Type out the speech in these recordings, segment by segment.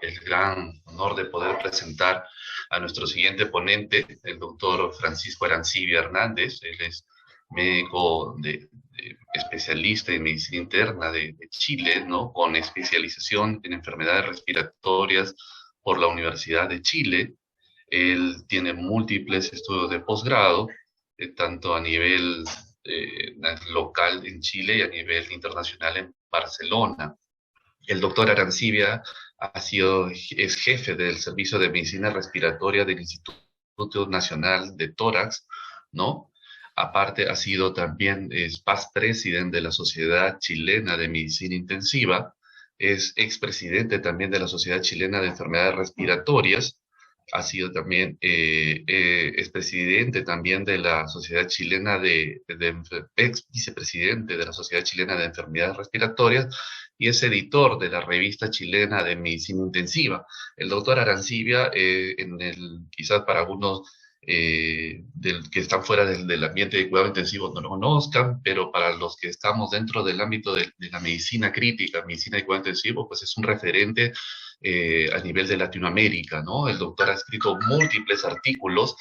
el gran honor de poder presentar a nuestro siguiente ponente, el doctor Francisco Arancibia Hernández. Él es médico especialista en medicina interna de Chile, ¿no? Con especialización en enfermedades respiratorias por la Universidad de Chile. Él tiene múltiples estudios de posgrado, tanto a nivel local en Chile y a nivel internacional en Barcelona. El doctor Arancibia es jefe del Servicio de Medicina Respiratoria del Instituto Nacional de Tórax, ¿no? Aparte, ha sido también past president de la Sociedad Chilena de Medicina Intensiva, es expresidente también de la Sociedad Chilena de Enfermedades Respiratorias, ha sido también expresidente también de la Sociedad Chilena ex vicepresidente de la Sociedad Chilena de Enfermedades Respiratorias, y es editor de la Revista Chilena de Medicina Intensiva. El doctor Arancibia, quizás para algunos que están fuera del ambiente de cuidado intensivo no lo conozcan, pero para los que estamos dentro del ámbito de la medicina crítica, medicina de cuidado intensivo, pues es un referente a nivel de Latinoamérica, ¿no? El doctor ha escrito múltiples artículos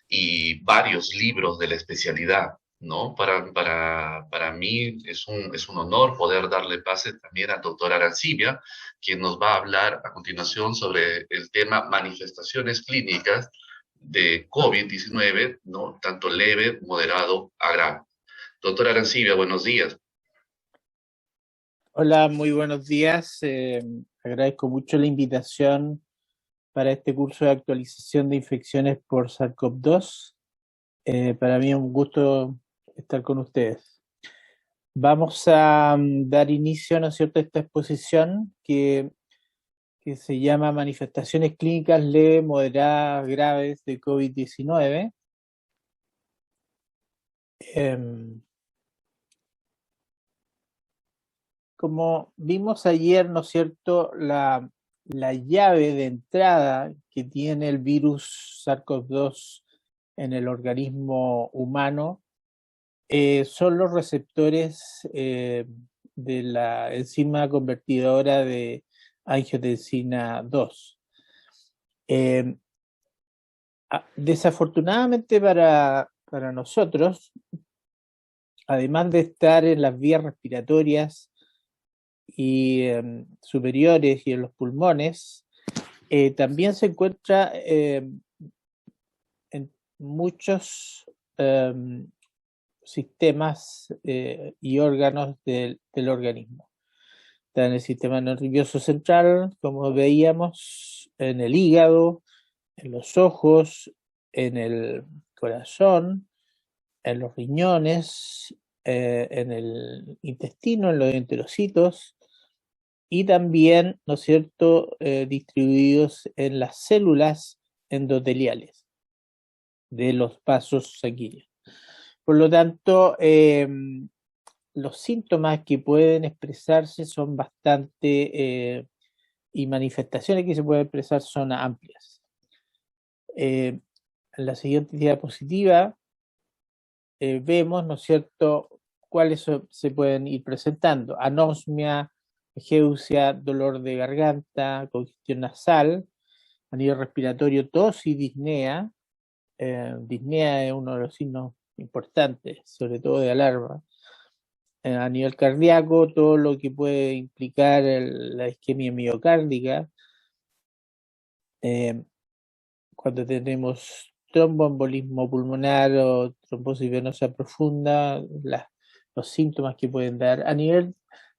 y varios libros de la especialidad, ¿no? Para mí es un honor poder darle pase también al doctor Arancibia, quien nos va a hablar a continuación sobre el tema manifestaciones clínicas de COVID-19, ¿no? Tanto leve, moderado, a grave. Doctor Arancibia, buenos días. Hola, muy buenos días. Agradezco mucho la invitación para este curso de actualización de infecciones por SARS-CoV-2. Para mí es un gusto estar con ustedes. Vamos a dar inicio, ¿no es cierto?, a esta exposición que se llama Manifestaciones clínicas leves, moderadas, graves de COVID-19. Como vimos ayer, ¿no es cierto?, la llave de entrada que tiene el virus SARS-CoV-2 en el organismo humano son los receptores de la enzima convertidora de angiotensina 2. Desafortunadamente para nosotros, además de estar en las vías respiratorias y superiores y en los pulmones, también se encuentra en muchos sistemas y órganos del organismo. Está en el sistema nervioso central, como veíamos, en el hígado, en los ojos, en el corazón, en los riñones, en el intestino, en los enterocitos, y también, ¿no es cierto?, distribuidos en las células endoteliales de los vasos sanguíneos. Por lo tanto, los síntomas que pueden expresarse son bastante, y manifestaciones que se pueden expresar son amplias. En la siguiente diapositiva vemos, ¿no es cierto?, cuáles se pueden ir presentando: anosmia, geusia, dolor de garganta, congestión nasal, a nivel respiratorio tos y disnea. Disnea es uno de los signos importantes, sobre todo de alarma. A nivel cardíaco, todo lo que puede implicar la isquemia miocárdica. Cuando tenemos tromboembolismo pulmonar o trombosis venosa profunda, los síntomas que pueden dar. A nivel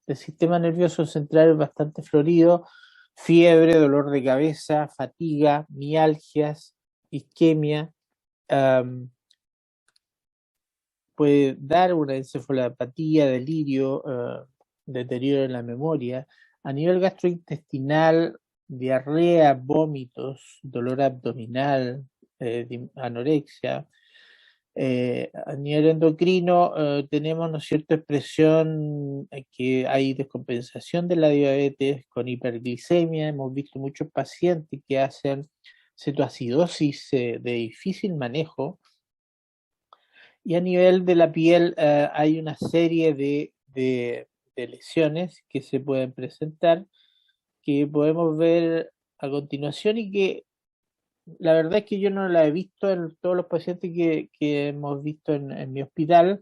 del sistema nervioso central es bastante florido: fiebre, dolor de cabeza, fatiga, mialgias, isquemia. Puede dar una encefalopatía, delirio, deterioro en la memoria. A nivel gastrointestinal, diarrea, vómitos, dolor abdominal, anorexia. A nivel endocrino tenemos, ¿no es cierto?, expresión que hay descompensación de la diabetes con hiperglicemia. Hemos visto muchos pacientes que hacen cetoacidosis de difícil manejo. Y a nivel de la piel hay una serie de lesiones que se pueden presentar, que podemos ver a continuación y que la verdad es que yo no la he visto en todos los pacientes que hemos visto en mi hospital,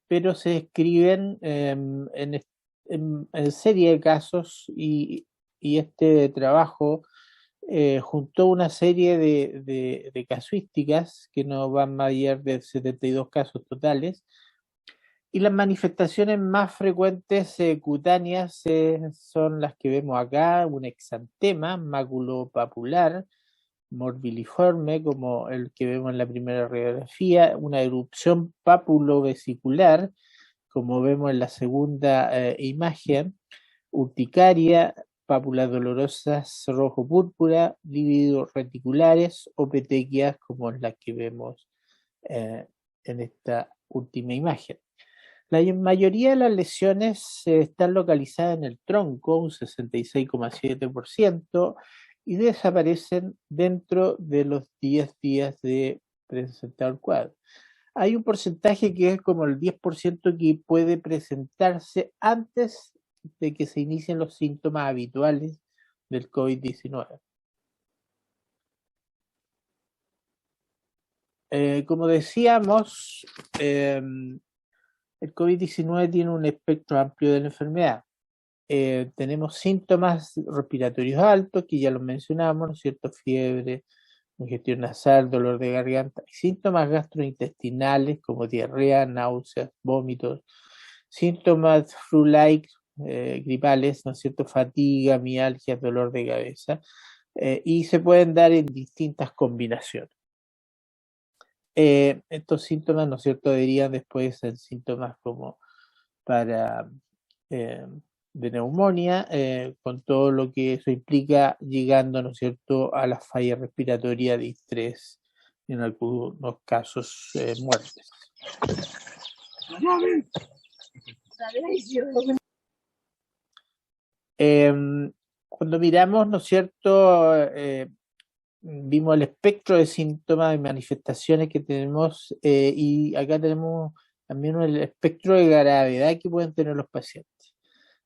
pero se describen en serie de casos y este trabajo juntó una serie de casuísticas que no van más allá de 72 casos totales. Y las manifestaciones más frecuentes cutáneas son las que vemos acá: un exantema maculopapular, morbiliforme, como el que vemos en la primera radiografía, una erupción papulovesicular, como vemos en la segunda imagen, urticaria, pápulas dolorosas rojo-púrpura, lívidos reticulares o petequias, como las que vemos eh, en esta última imagen. La mayoría de las lesiones están localizadas en el tronco, un 66,7%, y desaparecen dentro de los 10 días de presentar el cuadro. Hay un porcentaje que es como el 10% que puede presentarse antes de que se inicien los síntomas habituales del COVID-19. Como decíamos, el COVID-19 tiene un espectro amplio de la enfermedad. Tenemos síntomas respiratorios altos, que ya los mencionamos, ¿no es cierto? Fiebre, congestión nasal, dolor de garganta, síntomas gastrointestinales como diarrea, náuseas, vómitos, síntomas flu-like, gripales, ¿no es cierto? Fatiga, mialgia, dolor de cabeza, y se pueden dar en distintas combinaciones. Estos síntomas, ¿no es cierto?, deberían después ser síntomas como para de neumonía, con todo lo que eso implica, llegando, ¿no es cierto?, a la falla respiratoria de estrés, en algunos casos muertes. Cuando miramos, ¿no es cierto?, vimos el espectro de síntomas y manifestaciones que tenemos, y acá tenemos también el espectro de gravedad que pueden tener los pacientes.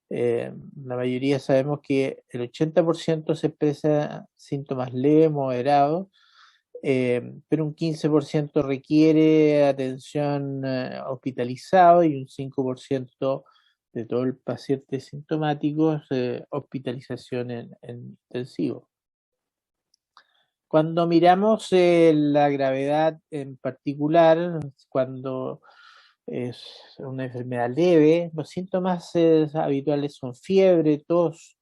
La mayoría sabemos que el 80% se expresa síntomas leves, moderados, pero un 15% requiere atención hospitalizado y un 5% de todo el paciente sintomático hospitalización en intensivo. Cuando miramos la gravedad en particular, cuando es una enfermedad leve, los síntomas habituales son fiebre, tos,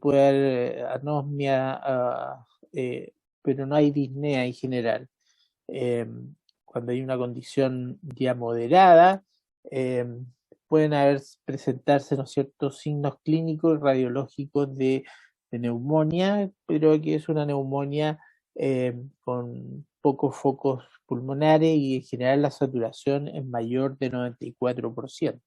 puede haber anosmia, pero no hay disnea en general. Cuando hay una condición ya moderada, pueden presentarse, ¿no es cierto?, signos clínicos y radiológicos de neumonía, pero que es una neumonía con pocos focos pulmonares y en general la saturación es mayor de 94%.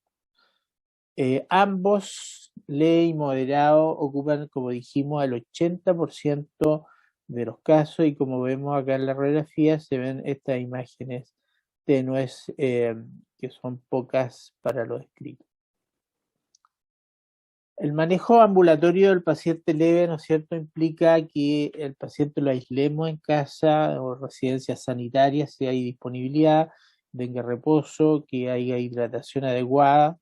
Ambos, leve y moderado, ocupan, como dijimos, el 80% de los casos, y como vemos acá en la radiografía se ven estas imágenes tenues que son pocas para lo descrito. El manejo ambulatorio del paciente leve, ¿no es cierto?, implica que el paciente lo aislemos en casa o residencias sanitarias si hay disponibilidad, tenga reposo, que haya hidratación adecuada,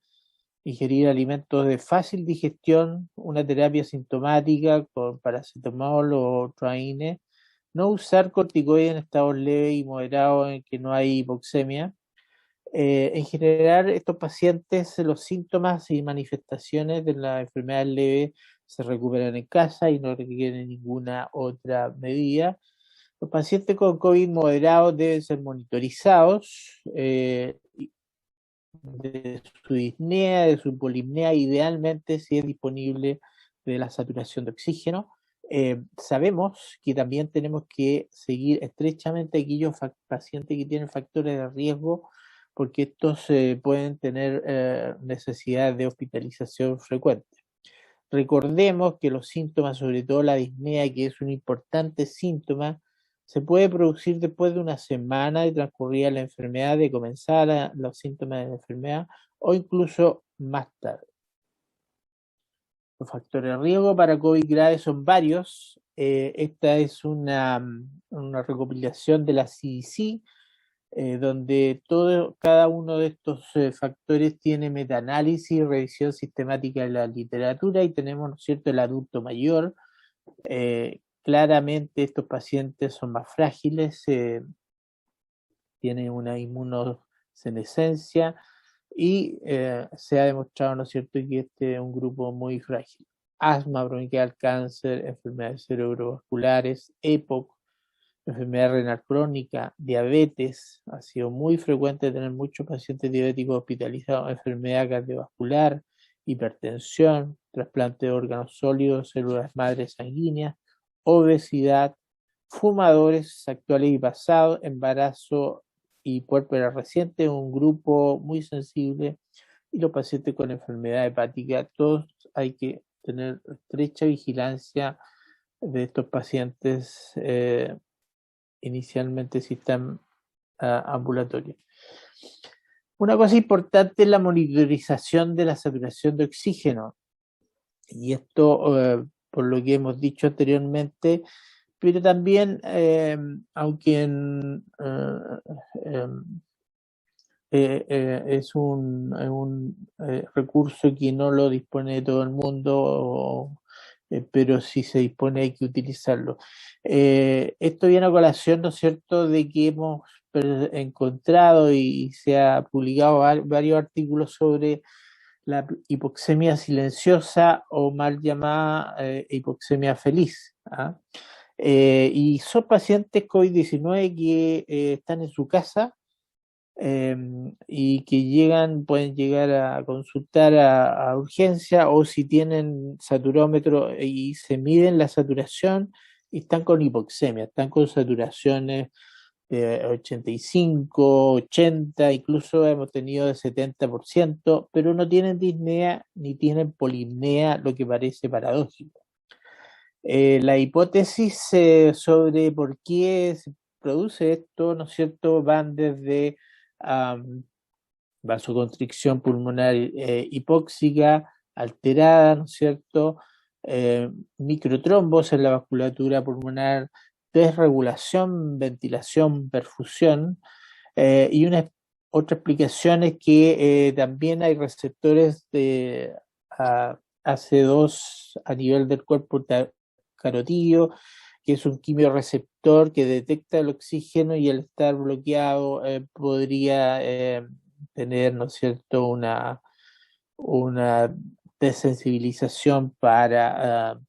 ingerir alimentos de fácil digestión, una terapia sintomática con paracetamol o traine, no usar corticoides en estados leves y moderados en que no hay hipoxemia. En general, estos pacientes, los síntomas y manifestaciones de la enfermedad leve se recuperan en casa y no requieren ninguna otra medida. Los pacientes con COVID moderado deben ser monitorizados de su disnea, de su polimnea, idealmente si es disponible de la saturación de oxígeno. Sabemos que también tenemos que seguir estrechamente a aquellos pacientes que tienen factores de riesgo, porque estos pueden tener necesidad de hospitalización frecuente. Recordemos que los síntomas, sobre todo la disnea, que es un importante síntoma, se puede producir después de una semana de transcurrida la enfermedad, de comenzar los síntomas de la enfermedad, o incluso más tarde. Los factores de riesgo para COVID grave son varios. Esta es una recopilación de la CDC, donde cada uno de estos factores tiene metaanálisis y revisión sistemática de la literatura, y tenemos, ¿no es cierto?, el adulto mayor. Claramente estos pacientes son más frágiles, tienen una inmunosenescencia, y se ha demostrado, ¿no es cierto?, que este es un grupo muy frágil. Asma bronquial, cáncer, enfermedades cerebrovasculares, EPOC, enfermedad renal crónica, diabetes. Ha sido muy frecuente tener muchos pacientes diabéticos hospitalizados, enfermedad cardiovascular, hipertensión, trasplante de órganos sólidos, células madre sanguíneas, obesidad, fumadores actuales y pasados, embarazo y puérpera reciente, un grupo muy sensible, y los pacientes con enfermedad hepática. Todos hay que tener estrecha vigilancia de estos pacientes, inicialmente si están ambulatorios. Una cosa importante es la monitorización de la saturación de oxígeno, y esto, por lo que hemos dicho anteriormente, pero también, aunque es un recurso que no lo dispone todo el mundo, pero si se dispone hay que utilizarlo. Esto viene a colación, ¿no es cierto?, de que hemos encontrado y se ha publicado varios artículos sobre la hipoxemia silenciosa, o mal llamada hipoxemia feliz. Y son pacientes COVID-19 que están en su casa, y que pueden llegar a consultar a urgencia, o si tienen saturómetro y se miden la saturación, y están con hipoxemia, están con saturaciones de 85, 80, incluso hemos tenido de 70%, pero no tienen disnea ni tienen polipnea, lo que parece paradójico. La hipótesis sobre por qué se produce esto, ¿no es cierto?, van desde vasoconstricción pulmonar hipóxica alterada, ¿no es cierto?, microtrombos en la vasculatura pulmonar, desregulación, ventilación, perfusión, y otra explicación es que también hay receptores de AC2 a nivel del cuerpo carotídeo, que es un quimiorreceptor que detecta el oxígeno, y al estar bloqueado podría tener, ¿no es cierto?, una desensibilización para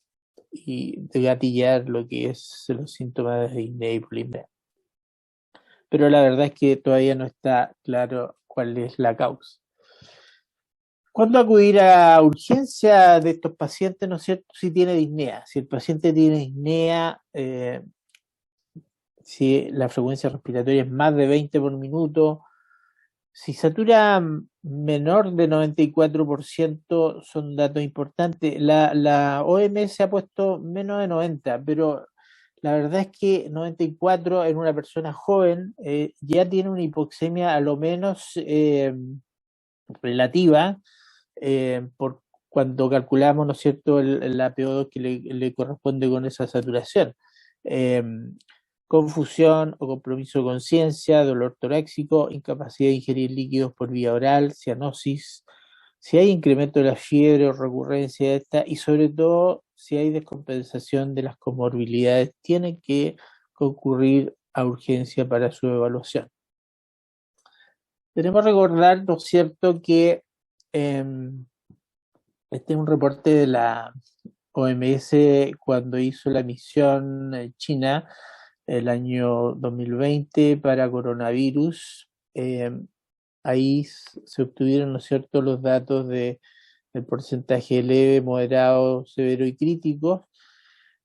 y gatillar lo que es los síntomas de disnea y polipnea. Pero la verdad es que todavía no está claro cuál es la causa. ¿Cuándo acudir a urgencia de estos pacientes, no es cierto?, si tiene disnea? Si el paciente tiene disnea, si la frecuencia respiratoria es más de 20 por minuto, si satura menor de 94%, son datos importantes. La OMS ha puesto menos de 90, pero la verdad es que 94 en una persona joven ya tiene una hipoxemia a lo menos relativa, por cuando calculamos, ¿no es cierto?, la PO2 que le corresponde con esa saturación. Confusión o compromiso de conciencia, dolor torácico, incapacidad de ingerir líquidos por vía oral, cianosis, si hay incremento de la fiebre o recurrencia de esta, y sobre todo si hay descompensación de las comorbilidades, tienen que concurrir a urgencia para su evaluación. Tenemos que recordar, ¿no es cierto?, que este es un reporte de la OMS cuando hizo la misión China el año 2020 para coronavirus. Ahí se obtuvieron, ¿no es cierto?, los datos del porcentaje leve, moderado, severo y crítico,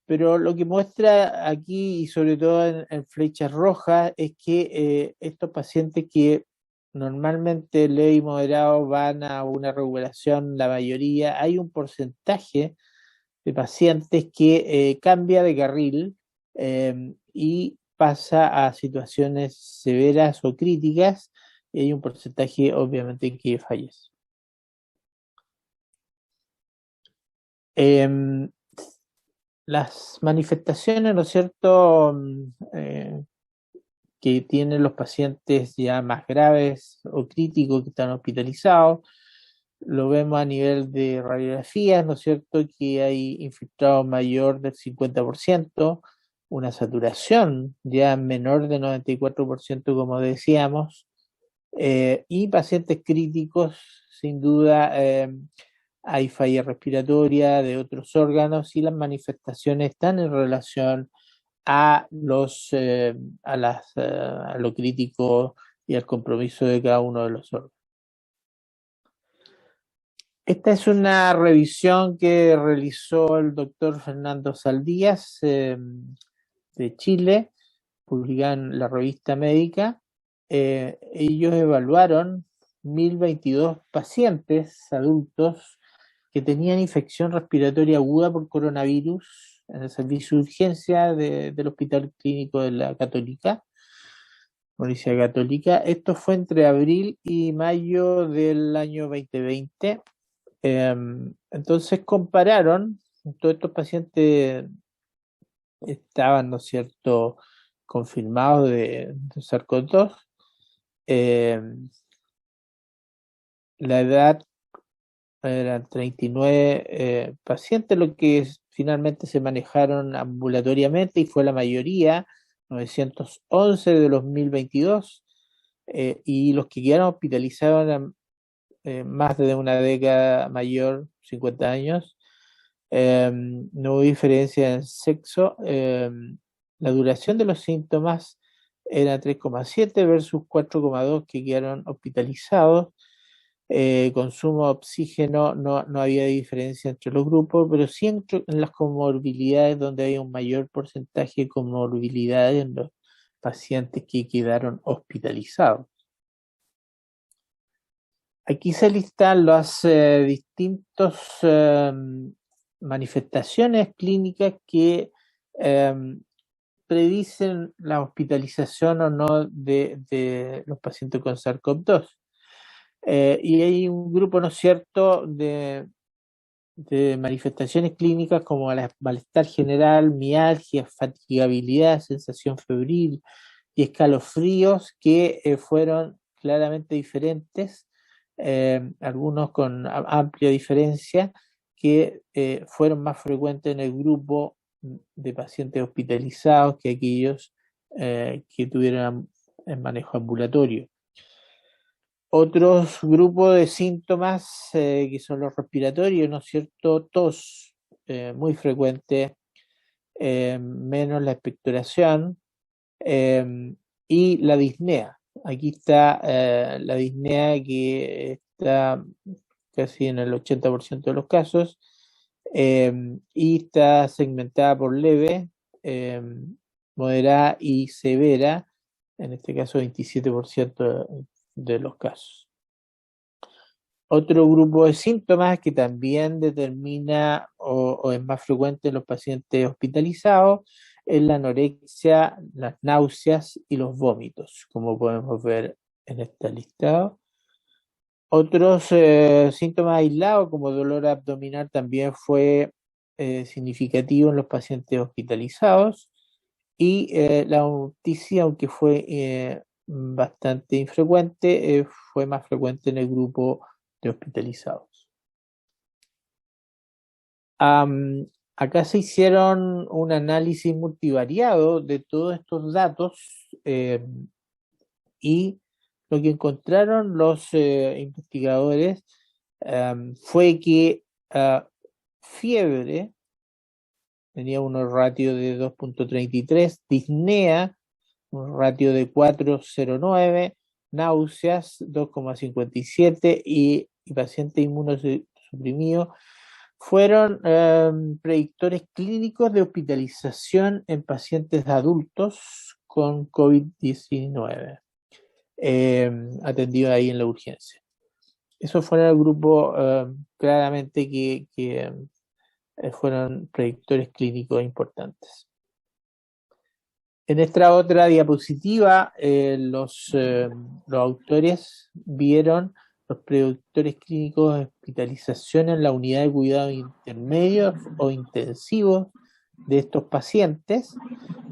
pero lo que muestra aquí, y sobre todo en flechas rojas, es que estos pacientes que normalmente leve y moderado van a una recuperación, la mayoría, hay un porcentaje de pacientes que cambia de carril y pasa a situaciones severas o críticas, y hay un porcentaje obviamente que fallece. Las manifestaciones, ¿no es cierto?, que tienen los pacientes ya más graves o críticos que están hospitalizados, lo vemos a nivel de radiografías, ¿no es cierto?, que hay infiltrado mayor del 50%, una saturación ya menor del 94%, como decíamos, y pacientes críticos, sin duda, hay falla respiratoria de otros órganos y las manifestaciones están en relación a a lo crítico y al compromiso de cada uno de los órganos. Esta es una revisión que realizó el doctor Fernando Saldías de Chile, publicada en la revista médica. Ellos evaluaron 1022 pacientes adultos que tenían infección respiratoria aguda por coronavirus en el servicio de urgencia del Hospital Clínico de la Católica, Universidad Católica. Esto fue entre abril y mayo del año 2020. Entonces compararon, todos estos pacientes estaban, ¿no es cierto?, confirmados de SARS-CoV-2. La edad eran 39 pacientes, lo que finalmente se manejaron ambulatoriamente y fue la mayoría, 911 de los 1022, y los que quedaron hospitalizados eran más de una década mayor, 50 años. No hubo diferencia en sexo. La duración de los síntomas era 3,7 versus 4,2 que quedaron hospitalizados. Consumo de oxígeno no había diferencia entre los grupos, pero sí en las comorbilidades, donde hay un mayor porcentaje de comorbilidades en los pacientes que quedaron hospitalizados. Aquí se listan las distintas manifestaciones clínicas que predicen la hospitalización o no de los pacientes con SARS-CoV-2. Y hay un grupo, ¿no es cierto?, de manifestaciones clínicas como el malestar general, mialgia, fatigabilidad, sensación febril y escalofríos que fueron claramente diferentes, algunos con amplia diferencia, que fueron más frecuentes en el grupo de pacientes hospitalizados que aquellos que tuvieron en manejo ambulatorio. Otros grupos de síntomas que son los respiratorios, ¿no es cierto? Tos muy frecuente, menos la expectoración y la disnea. Aquí está la disnea que está casi en el 80% de los casos y está segmentada por leve, moderada y severa, en este caso 27% de los casos. Otro grupo de síntomas que también determina o es más frecuente en los pacientes hospitalizados es la anorexia, las náuseas y los vómitos, como podemos ver en este listado. Otros síntomas aislados como dolor abdominal también fue significativo en los pacientes hospitalizados y la otitis, aunque fue bastante infrecuente, fue más frecuente en el grupo de hospitalizados. Acá se hicieron un análisis multivariado de todos estos datos y lo que encontraron los investigadores fue que fiebre tenía un ratio de 2,33, disnea un ratio de 4,09, náuseas 2,57 y paciente inmunosuprimido fueron predictores clínicos de hospitalización en pacientes adultos con COVID-19 atendidos ahí en la urgencia. Esos fueron el grupo claramente que fueron predictores clínicos importantes. En esta otra diapositiva, los autores vieron los predictores clínicos de hospitalización en la unidad de cuidados intermedios o intensivos de estos pacientes.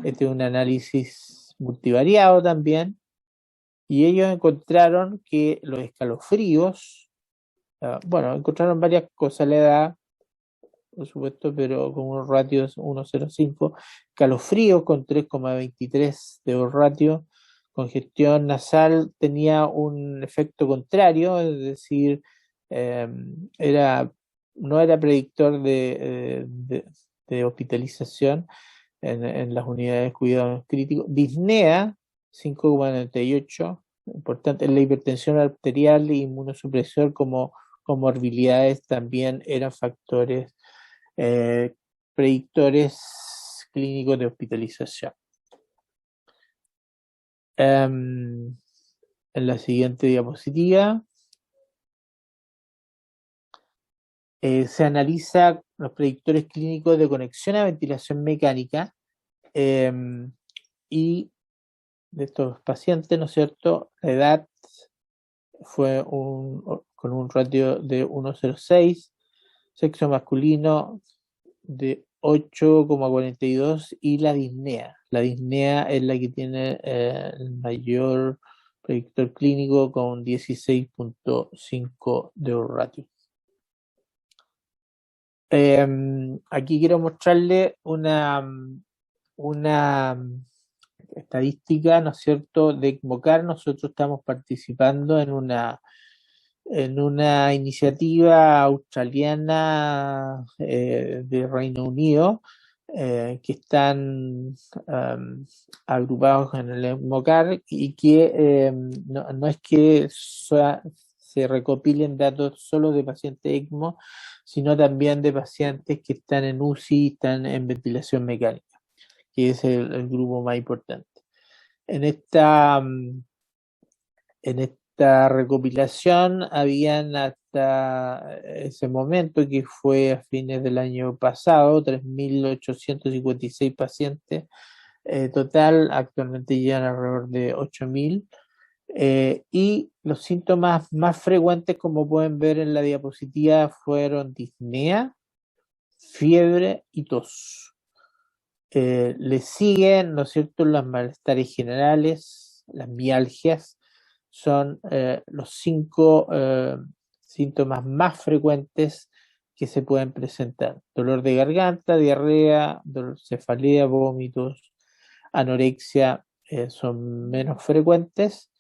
Este es un análisis multivariado también, y ellos encontraron que los escalofríos, bueno, encontraron varias cosas, la edad, por supuesto, pero con un ratio de 1,05, escalofríos con 3,23 de ratio, congestión nasal tenía un efecto contrario, es decir, no era predictor de hospitalización en las unidades de cuidados críticos. Disnea, 5,98, importante, la hipertensión arterial e inmunosupresor como comorbilidades también eran factores predictores clínicos de hospitalización. En la siguiente diapositiva se analiza los predictores clínicos de conexión a ventilación mecánica y de estos pacientes, ¿no es cierto? La edad fue con un ratio de 1,06, sexo masculino de 8,42 y la disnea. La disnea es la que tiene el mayor predictor clínico con 16,5 de ratio. Aquí quiero mostrarle una estadística, ¿no es cierto?, de ECMOCAR. Nosotros estamos participando en una iniciativa australiana de Reino Unido, que están agrupados en el ECMOCAR y que no es que se recopilen datos solo de pacientes ECMO, sino también de pacientes que están en UCI, están en ventilación mecánica, que es el grupo más importante. En esta recopilación habían hasta ese momento, que fue a fines del año pasado, 3.856 pacientes total, actualmente llegan alrededor de 8.000, y los síntomas más frecuentes, como pueden ver en la diapositiva, fueron disnea, fiebre y tos. Le siguen, ¿no es cierto?, los malestares generales, las mialgias, son los 5 síntomas más frecuentes que se pueden presentar: dolor de garganta, diarrea, cefalea, vómitos, anorexia son menos frecuentes,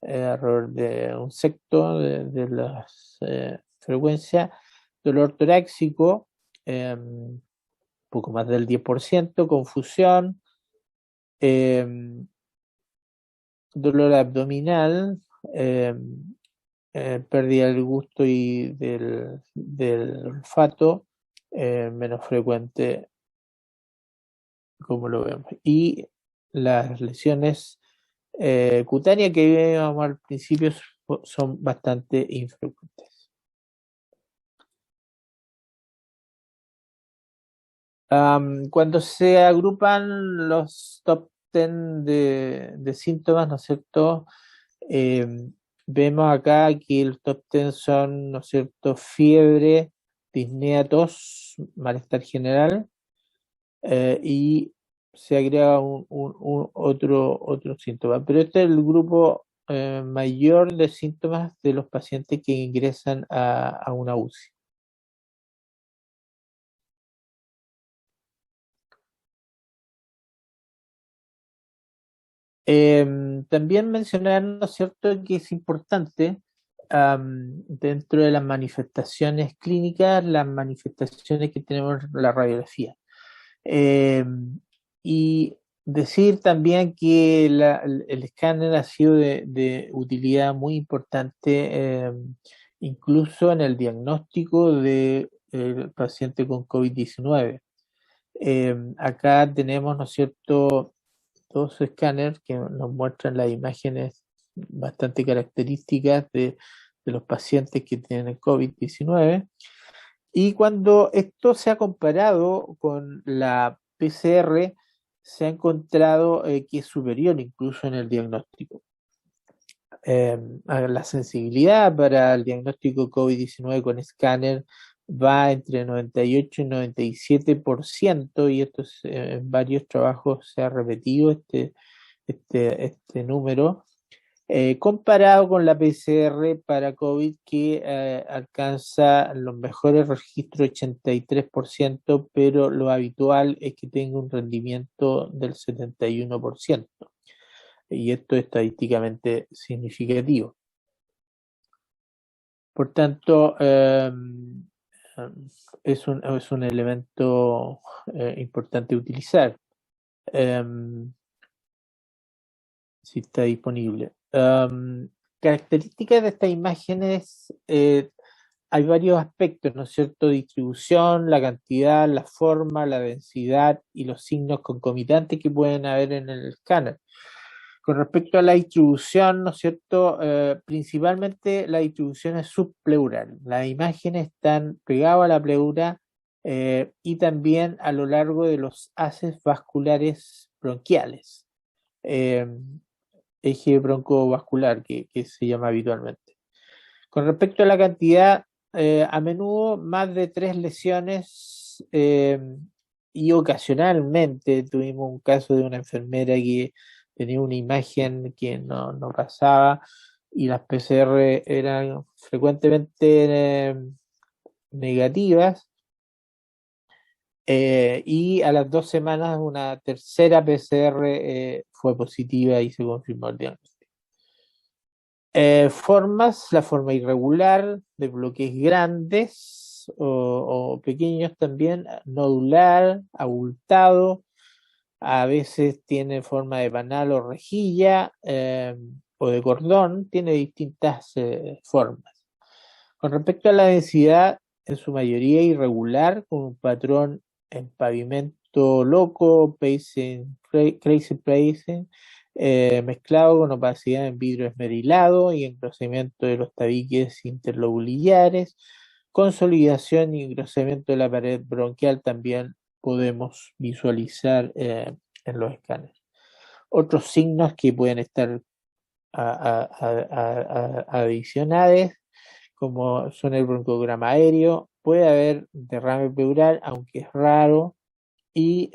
alrededor de un sexto de las frecuencias. Dolor torácico, poco más del 10%, confusión, dolor abdominal, pérdida del gusto y del olfato, menos frecuente, como lo vemos. Y las lesiones cutáneas que vimos al principio son bastante infrecuentes. Cuando se agrupan los top 10 de síntomas, ¿no es cierto?, vemos acá que el top 10 son, ¿no es cierto?, fiebre, disnea, tos, malestar general, y se agrega otro síntoma. Pero este es el grupo mayor de síntomas de los pacientes que ingresan a una UCI. También mencionar, ¿no es cierto?, que es importante dentro de las manifestaciones clínicas, las manifestaciones que tenemos en la radiografía. Y decir también que el escáner ha sido de utilidad muy importante, incluso en el diagnóstico del paciente con COVID-19. Acá tenemos, ¿no es cierto?, dos escáneres que nos muestran las imágenes bastante características de los pacientes que tienen COVID-19. Y cuando esto se ha comparado con la PCR, se ha encontrado que es superior incluso en el diagnóstico. la sensibilidad para el diagnóstico COVID-19 con escáner va entre 98 y 97%, y esto en varios trabajos se ha repetido este número, comparado con la PCR para COVID, que alcanza los mejores registros 83%, pero lo habitual es que tenga un rendimiento del 71%, y esto es estadísticamente significativo. Por tanto, es un elemento importante utilizar, si está disponible. Características de estas imágenes, hay varios aspectos, ¿no es cierto? Distribución, la cantidad, la forma, la densidad y los signos concomitantes que pueden haber en el escáner. Con respecto a la distribución, ¿no es cierto? Principalmente la distribución es subpleural. Las imágenes están pegadas a la pleura y también a lo largo de los haces vasculares bronquiales, eje broncovascular que se llama habitualmente. Con respecto a la cantidad, a menudo más de 3 lesiones, y ocasionalmente tuvimos un caso de una enfermera que tenía una imagen que no pasaba, y las PCR eran frecuentemente negativas, y a las 2 semanas una tercera PCR fue positiva y se confirmó el diagnóstico. Formas, la forma irregular, de bloques grandes o pequeños también, nodular, abultado, a veces tiene forma de panal o rejilla, o de cordón, tiene distintas formas. Con respecto a la densidad, en su mayoría irregular, con un patrón en pavimento loco, crazy pacing, mezclado con opacidad en vidrio esmerilado y engrosamiento de los tabiques interlobulillares, consolidación y engrosamiento de la pared bronquial también podemos visualizar en los escáneres. Otros signos que pueden estar adicionales, como son el broncograma aéreo, puede haber derrame pleural, aunque es raro, y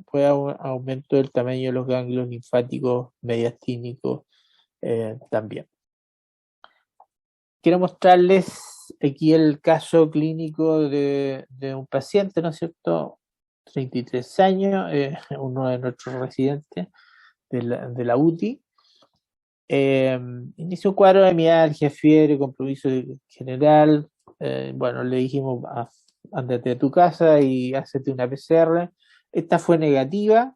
puede haber un aumento del tamaño de los ganglios linfáticos mediastínicos también. Quiero mostrarles aquí el caso clínico de un paciente, ¿no es cierto? 33 años, uno de nuestros residentes de la UTI. Inició un cuadro de mialgia, fiebre, compromiso general. Bueno, le dijimos, ándate a tu casa y hazte una PCR. Esta fue negativa.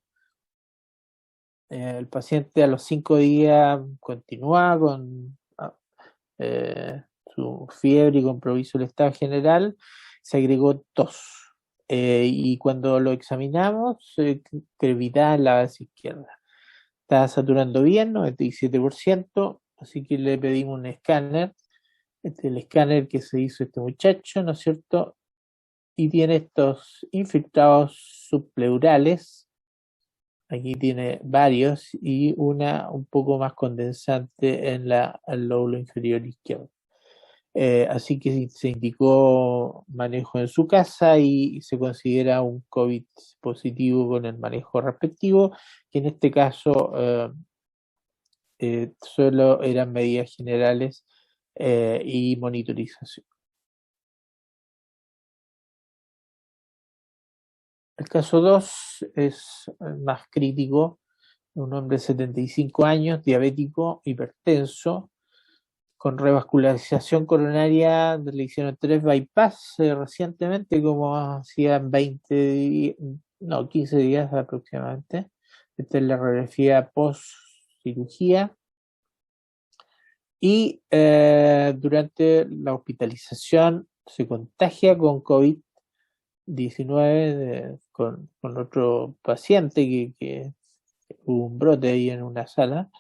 El paciente a los 5 días continuaba con su fiebre y compromiso del estado general. Se agregó tos. Y cuando lo examinamos, crevidad en la base izquierda. Está saturando bien, 97%, así que le pedimos un escáner. Este es el escáner que se hizo este muchacho, ¿no es cierto? Y tiene estos infiltrados subpleurales. Aquí tiene varios y una un poco más condensante en el lóbulo inferior izquierdo. Así que se indicó manejo en su casa y se considera un COVID positivo con el manejo respectivo, que en este caso solo eran medidas generales y monitorización. El caso 2 es más crítico, un hombre de 75 años, diabético, hipertenso, con revascularización coronaria, le hicieron 3 bypass recientemente, como hacían 15 días aproximadamente. Esta es la radiografía post cirugía. Y durante la hospitalización se contagia con COVID-19 con otro paciente que hubo un brote ahí en una sala,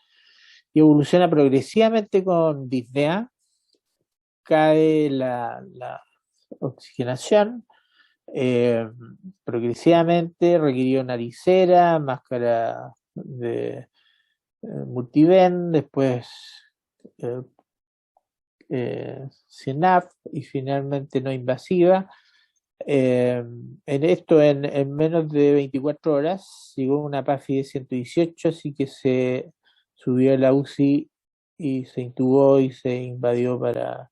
y evoluciona progresivamente con disnea, cae la oxigenación progresivamente, requirió naricera, máscara de multivent, después CINAF y finalmente no invasiva. En esto, en menos de 24 horas, llegó una PAFI de 118, así que se subió a la UCI y se intubó y se invadió para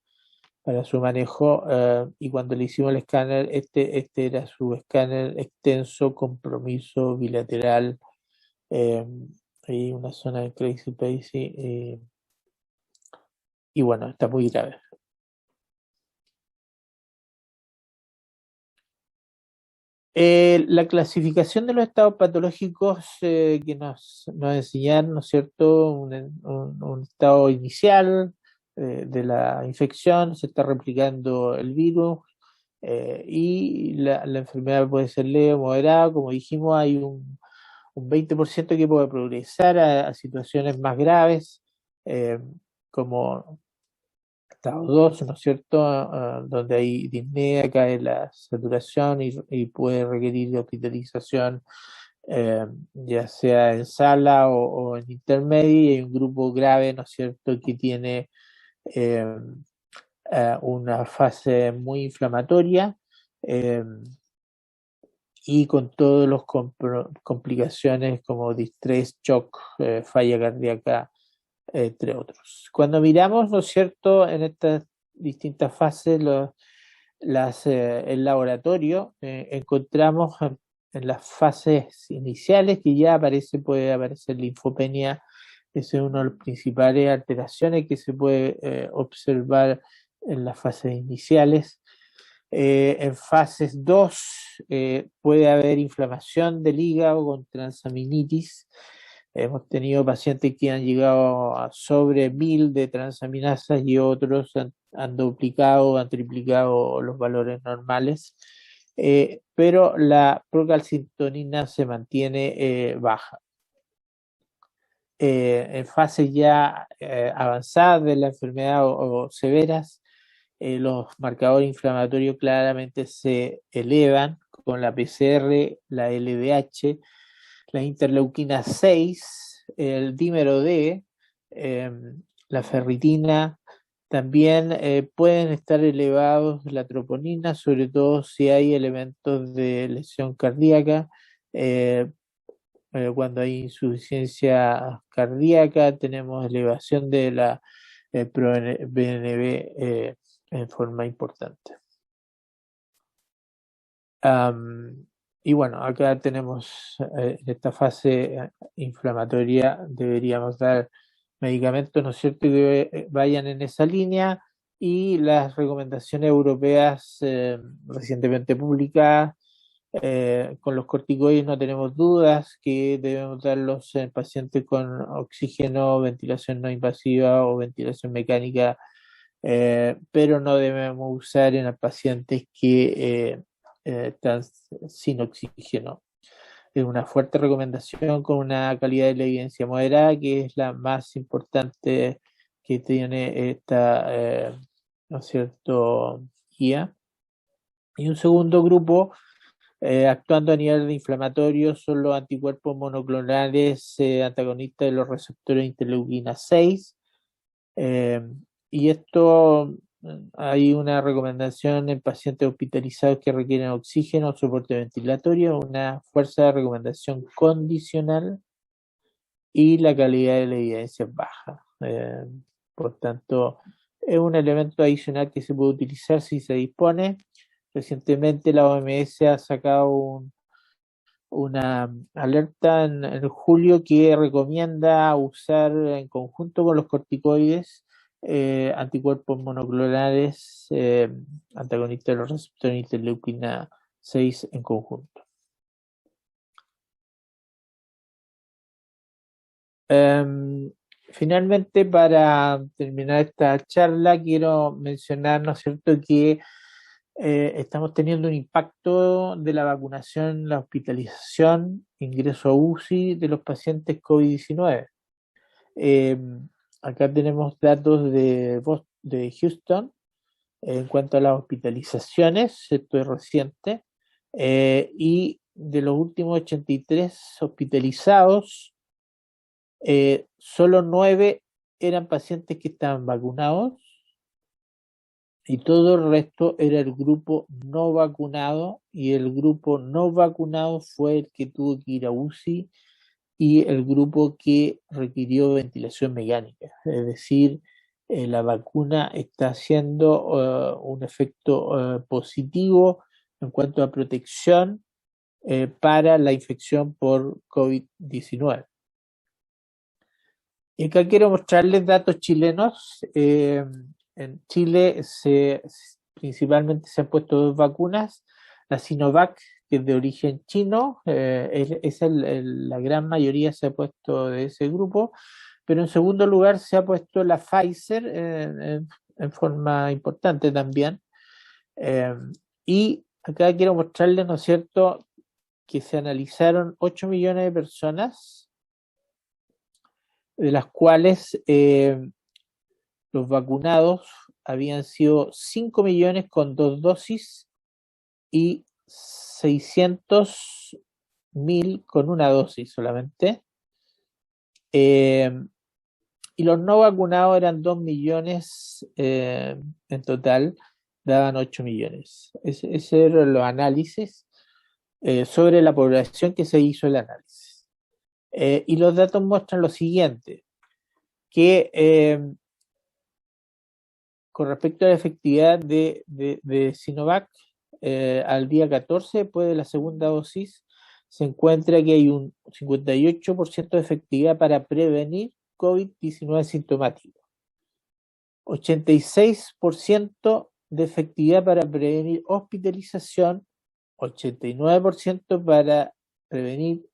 su manejo. Y cuando le hicimos el escáner, este era su escáner extenso, compromiso bilateral, y una zona de crazy pacy, y bueno, está muy grave. La clasificación de los estados patológicos que nos enseñaron, ¿no es cierto? Un estado inicial de la infección, se está replicando el virus, y la enfermedad puede ser leve o moderada. Como dijimos, hay un 20% que puede progresar a situaciones más graves, como estado 2, ¿no es cierto? Donde hay disnea, cae la saturación y puede requerir hospitalización, ya sea en sala o en intermedio, y hay un grupo grave, ¿no es cierto?, que tiene eh, una fase muy inflamatoria, y con todas las complicaciones como distrés, shock, falla cardíaca, entre otros. Cuando miramos, ¿no es cierto?, en estas distintas fases, el laboratorio, encontramos en las fases iniciales que ya puede aparecer linfopenia. Ese es uno de las principales alteraciones que se puede observar en las fases iniciales. En fases 2 puede haber inflamación del hígado con transaminitis. Hemos tenido pacientes que han llegado a sobre 1000 de transaminasas y otros han duplicado, han triplicado los valores normales, pero la procalcitonina se mantiene baja. En fases ya avanzadas de la enfermedad o severas, los marcadores inflamatorios claramente se elevan con la PCR, la LDH, la interleuquina 6, el dímero D, la ferritina. También pueden estar elevados la troponina, sobre todo si hay elementos de lesión cardíaca. Cuando hay insuficiencia cardíaca, tenemos elevación de la BNB en forma importante. Y bueno, acá tenemos en esta fase inflamatoria, deberíamos dar medicamentos, ¿no es cierto?, que vayan en esa línea, y las recomendaciones europeas recientemente publicadas. Con los corticoides no tenemos dudas que debemos darlos en pacientes con oxígeno, ventilación no invasiva o ventilación mecánica, pero no debemos usar en pacientes que están sin oxígeno. Es una fuerte recomendación con una calidad de la evidencia moderada, que es la más importante que tiene esta, ¿no es cierto?, guía. Y un segundo grupo, actuando a nivel de inflamatorio, son los anticuerpos monoclonales antagonistas de los receptores interleuquina 6. Y esto, hay una recomendación en pacientes hospitalizados que requieren oxígeno o soporte ventilatorio, una fuerza de recomendación condicional, y la calidad de la evidencia es baja. Por tanto, es un elemento adicional que se puede utilizar si se dispone. Recientemente la OMS ha sacado una alerta en julio que recomienda usar en conjunto con los corticoides anticuerpos monoclonales antagonistas de los receptores interleuquina 6 en conjunto. Finalmente, para terminar esta charla, quiero mencionar, ¿no es cierto?, que estamos teniendo un impacto de la vacunación, la hospitalización, ingreso a UCI de los pacientes COVID-19. Acá tenemos datos de Houston en cuanto a las hospitalizaciones, esto es reciente, y de los últimos 83 hospitalizados, solo 9 eran pacientes que estaban vacunados y todo el resto era el grupo no vacunado, y el grupo no vacunado fue el que tuvo que ir a UCI y el grupo que requirió ventilación mecánica. Es decir, la vacuna está haciendo un efecto positivo en cuanto a protección para la infección por COVID-19. Y acá quiero mostrarles datos chilenos. En Chile principalmente se han puesto dos vacunas, la Sinovac, que es de origen chino, la gran mayoría se ha puesto de ese grupo, pero en segundo lugar se ha puesto la Pfizer en forma importante también. Y acá quiero mostrarles, ¿no es cierto?, que se analizaron 8 millones de personas, de las cuales los vacunados habían sido 5 millones con 2 dosis y 600.000 con una dosis solamente. Y los no vacunados eran 2 millones en total, daban 8 millones. Ese eran los análisis sobre la población que se hizo el análisis. Y los datos muestran lo siguiente, que con respecto a la efectividad de Sinovac, al día 14, después de la segunda dosis, se encuentra que hay un 58% de efectividad para prevenir COVID-19 sintomático, 86% de efectividad para prevenir hospitalización, 89% para prevenir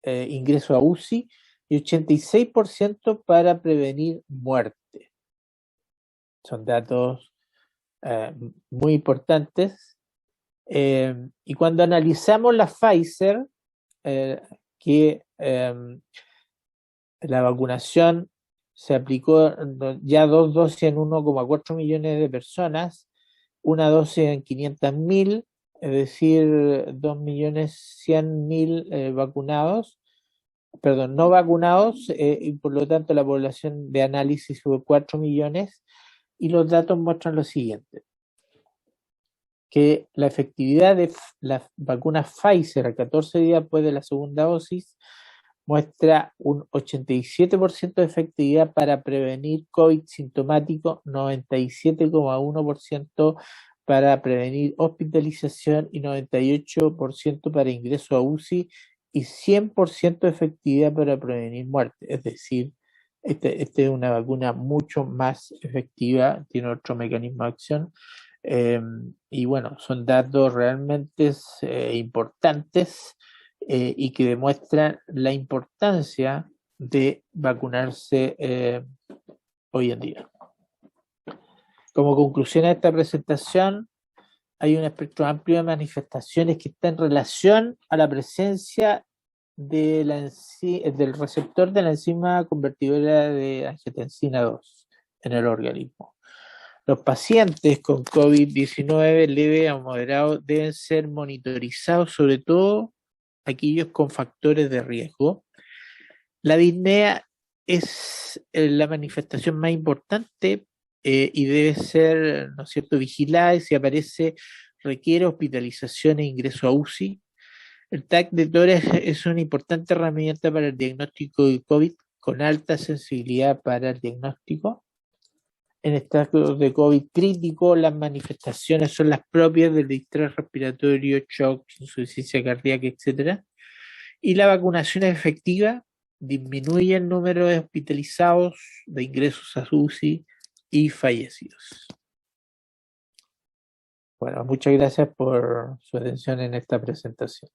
ingreso a UCI y 86% para prevenir muerte. Son datos muy importantes. Y cuando analizamos la Pfizer, que la vacunación se aplicó ya 2 dosis en 1,4 millones de personas, una dosis en 500.000, es decir, 2.100.000 vacunados, perdón, no vacunados, y por lo tanto la población de análisis fue 4 millones, y los datos muestran lo siguiente, que la efectividad de la vacuna Pfizer a 14 días después de la segunda dosis muestra un 87% de efectividad para prevenir COVID sintomático, 97,1% para prevenir hospitalización y 98% para ingreso a UCI y 100% de efectividad para prevenir muerte. Es decir, esta es una vacuna mucho más efectiva, tiene otro mecanismo de acción. Y bueno, son datos realmente importantes y que demuestran la importancia de vacunarse hoy en día. Como conclusión a esta presentación, hay un espectro amplio de manifestaciones que está en relación a la presencia del receptor de la enzima convertidora de angiotensina 2 en el organismo. Los pacientes con COVID-19 leve a moderado deben ser monitorizados, sobre todo aquellos con factores de riesgo. La disnea es la manifestación más importante y debe ser, ¿no es cierto?, vigilada, y si aparece requiere hospitalización e ingreso a UCI. El TAC de tórax es una importante herramienta para el diagnóstico de COVID con alta sensibilidad para el diagnóstico. En estados de COVID crítico, las manifestaciones son las propias del distrés respiratorio, shock, insuficiencia cardíaca, etc. Y la vacunación efectiva disminuye el número de hospitalizados, de ingresos a UCI y fallecidos. Bueno, muchas gracias por su atención en esta presentación.